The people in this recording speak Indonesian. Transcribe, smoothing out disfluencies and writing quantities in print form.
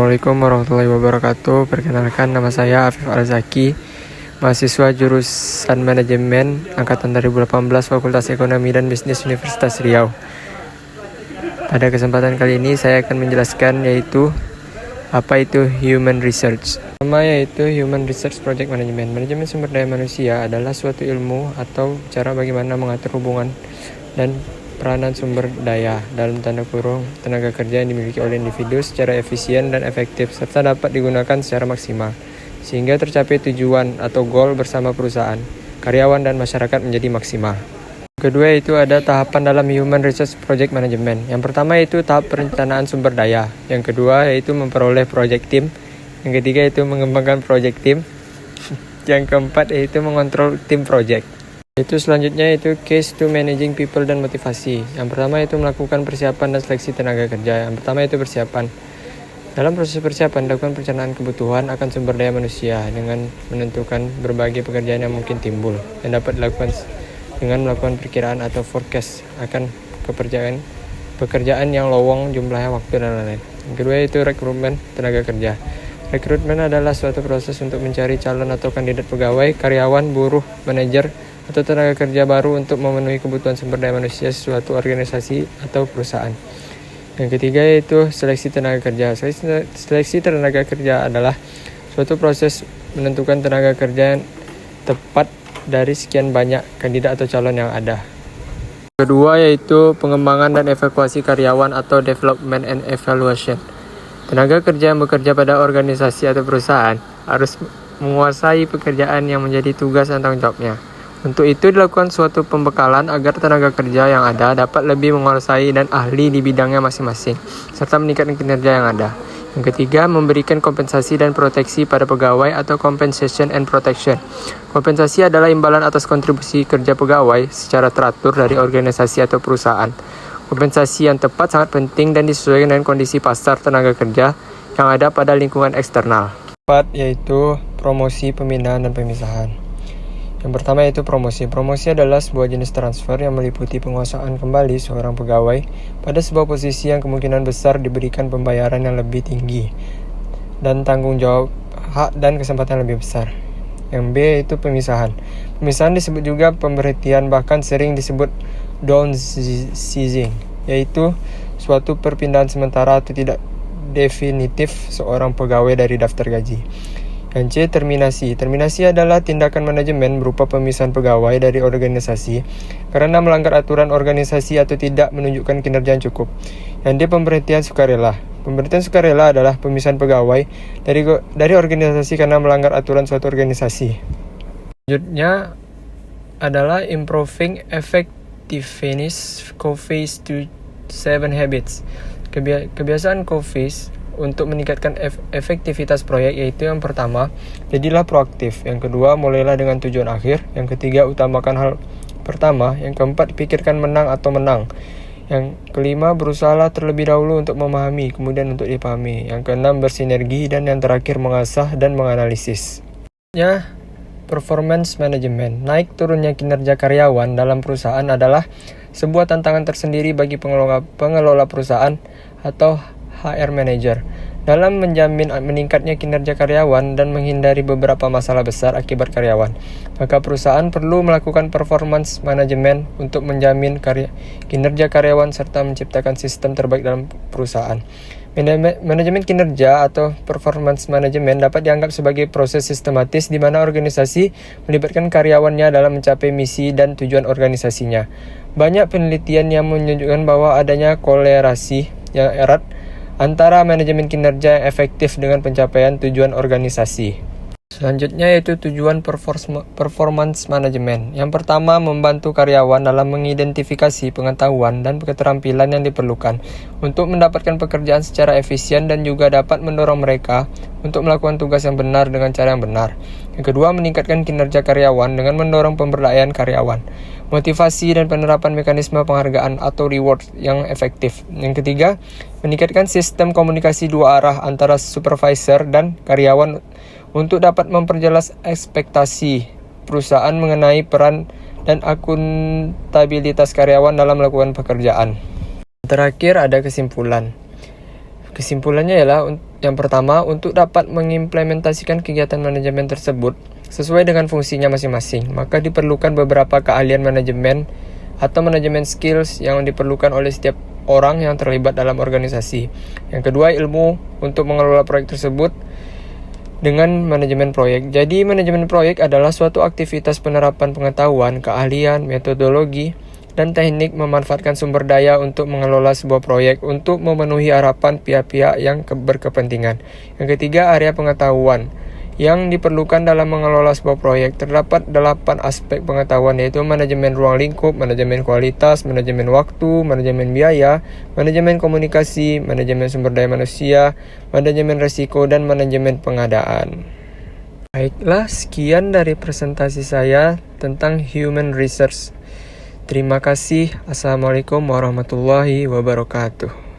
Assalamualaikum warahmatullahi wabarakatuh. Perkenalkan, nama saya Afif Arzaki, mahasiswa jurusan Manajemen Angkatan 2018 Fakultas Ekonomi dan Bisnis Universitas Riau. Pada kesempatan kali ini saya akan menjelaskan yaitu apa itu Human Research. Pertama yaitu Human Research Project Management. Manajemen sumber daya manusia adalah suatu ilmu atau cara bagaimana mengatur hubungan dan peranan sumber daya dalam tanda kurung tenaga kerja yang dimiliki oleh individu secara efisien dan efektif serta dapat digunakan secara maksimal sehingga tercapai tujuan atau goal bersama perusahaan, karyawan dan masyarakat menjadi maksimal. Kedua yaitu ada tahapan dalam Human Research Project Management. Yang pertama yaitu tahap perencanaan sumber daya. Yang kedua yaitu memperoleh project team. Yang ketiga yaitu mengembangkan project team. Yang keempat yaitu mengontrol tim project. Itu selanjutnya itu case to managing people dan motivasi. Yang pertama itu melakukan persiapan dan seleksi tenaga kerja. Yang pertama itu persiapan. Dalam proses persiapan dilakukan perencanaan kebutuhan akan sumber daya manusia dengan menentukan berbagai pekerjaan yang mungkin timbul yang dapat dilakukan dengan melakukan perkiraan atau forecast akan pekerjaan yang lowong jumlahnya, waktu dan lain-lain. Yang kedua itu rekrutmen tenaga kerja. Rekrutmen adalah suatu proses untuk mencari calon atau kandidat pegawai, karyawan, buruh, manajer atau tenaga kerja baru untuk memenuhi kebutuhan sumber daya manusia suatu organisasi atau perusahaan. Yang ketiga yaitu seleksi tenaga kerja. Seleksi tenaga kerja adalah suatu proses menentukan tenaga kerja yang tepat dari sekian banyak kandidat atau calon yang ada. Kedua yaitu pengembangan dan evaluasi karyawan atau development and evaluation. Tenaga kerja yang bekerja pada organisasi atau perusahaan harus menguasai pekerjaan yang menjadi tugas dan tanggung jawabnya. Untuk itu dilakukan suatu pembekalan agar tenaga kerja yang ada dapat lebih menguasai dan ahli di bidangnya masing-masing, serta meningkatkan kinerja yang ada. Yang ketiga, memberikan kompensasi dan proteksi pada pegawai atau compensation and protection. Kompensasi adalah imbalan atas kontribusi kerja pegawai secara teratur dari organisasi atau perusahaan. Kompensasi yang tepat sangat penting dan disesuaikan dengan kondisi pasar tenaga kerja yang ada pada lingkungan eksternal. Keempat, yaitu promosi, pembinaan, dan pemisahan. Yang pertama yaitu promosi. Promosi adalah sebuah jenis transfer yang meliputi penguasaan kembali seorang pegawai pada sebuah posisi yang kemungkinan besar diberikan pembayaran yang lebih tinggi dan tanggung jawab, hak dan kesempatan lebih besar. Yang B yaitu pemisahan. Pemisahan disebut juga pemberhentian, bahkan sering disebut downsizing, yaitu suatu perpindahan sementara atau tidak definitif seorang pegawai dari daftar gaji. Yang C, terminasi. Terminasi adalah tindakan manajemen berupa pemisahan pegawai dari organisasi karena melanggar aturan organisasi atau tidak menunjukkan kinerja yang cukup. Yang D, pemberhentian sukarela. Pemberhentian sukarela adalah pemisahan pegawai dari organisasi karena melanggar aturan suatu organisasi. Selanjutnya adalah improving effectiveness Covey's to 7 habits. Kebiasaan Covey's untuk meningkatkan efektivitas proyek yaitu yang pertama, jadilah proaktif. Yang kedua, mulailah dengan tujuan akhir. Yang ketiga, utamakan hal pertama. Yang keempat, pikirkan menang atau menang. Yang kelima, berusahalah terlebih dahulu untuk memahami, kemudian untuk dipahami. Yang keenam, bersinergi. Dan yang terakhir, mengasah dan menganalisis. Performance management. Naik turunnya kinerja karyawan dalam perusahaan adalah sebuah tantangan tersendiri bagi pengelola perusahaan atau HR manager dalam menjamin meningkatnya kinerja karyawan dan menghindari beberapa masalah besar akibat karyawan. Maka perusahaan perlu melakukan performance management untuk menjamin kinerja karyawan serta menciptakan sistem terbaik dalam perusahaan. Manajemen kinerja atau performance management dapat dianggap sebagai proses sistematis di mana organisasi melibatkan karyawannya dalam mencapai misi dan tujuan organisasinya. Banyak penelitian yang menunjukkan bahwa adanya kolerasi yang erat antara manajemen kinerja yang efektif dengan pencapaian tujuan organisasi. Selanjutnya yaitu tujuan performance management. Yang pertama, membantu karyawan dalam mengidentifikasi pengetahuan dan keterampilan yang diperlukan untuk mendapatkan pekerjaan secara efisien dan juga dapat mendorong mereka untuk melakukan tugas yang benar dengan cara yang benar. Yang kedua, meningkatkan kinerja karyawan dengan mendorong pemberdayaan karyawan, motivasi dan penerapan mekanisme penghargaan atau reward yang efektif. Yang ketiga, meningkatkan sistem komunikasi dua arah antara supervisor dan karyawan untuk dapat memperjelas ekspektasi perusahaan mengenai peran dan akuntabilitas karyawan dalam melakukan pekerjaan. Terakhir ada kesimpulan. Kesimpulannya ialah yang pertama, untuk dapat mengimplementasikan kegiatan manajemen tersebut sesuai dengan fungsinya masing-masing, maka diperlukan beberapa keahlian manajemen atau manajemen skills yang diperlukan oleh setiap orang yang terlibat dalam organisasi. Yang kedua, ilmu untuk mengelola proyek tersebut dengan manajemen proyek. Jadi, manajemen proyek adalah suatu aktivitas penerapan pengetahuan, keahlian, metodologi, dan teknik memanfaatkan sumber daya untuk mengelola sebuah proyek untuk memenuhi harapan pihak-pihak yang berkepentingan. Yang ketiga, area pengetahuan yang diperlukan dalam mengelola sebuah proyek. Terdapat 8 aspek pengetahuan, yaitu manajemen ruang lingkup, manajemen kualitas, manajemen waktu, manajemen biaya, manajemen komunikasi, manajemen sumber daya manusia, manajemen risiko, dan manajemen pengadaan. Baiklah, sekian dari presentasi saya tentang human resource. Terima kasih. Assalamualaikum warahmatullahi wabarakatuh.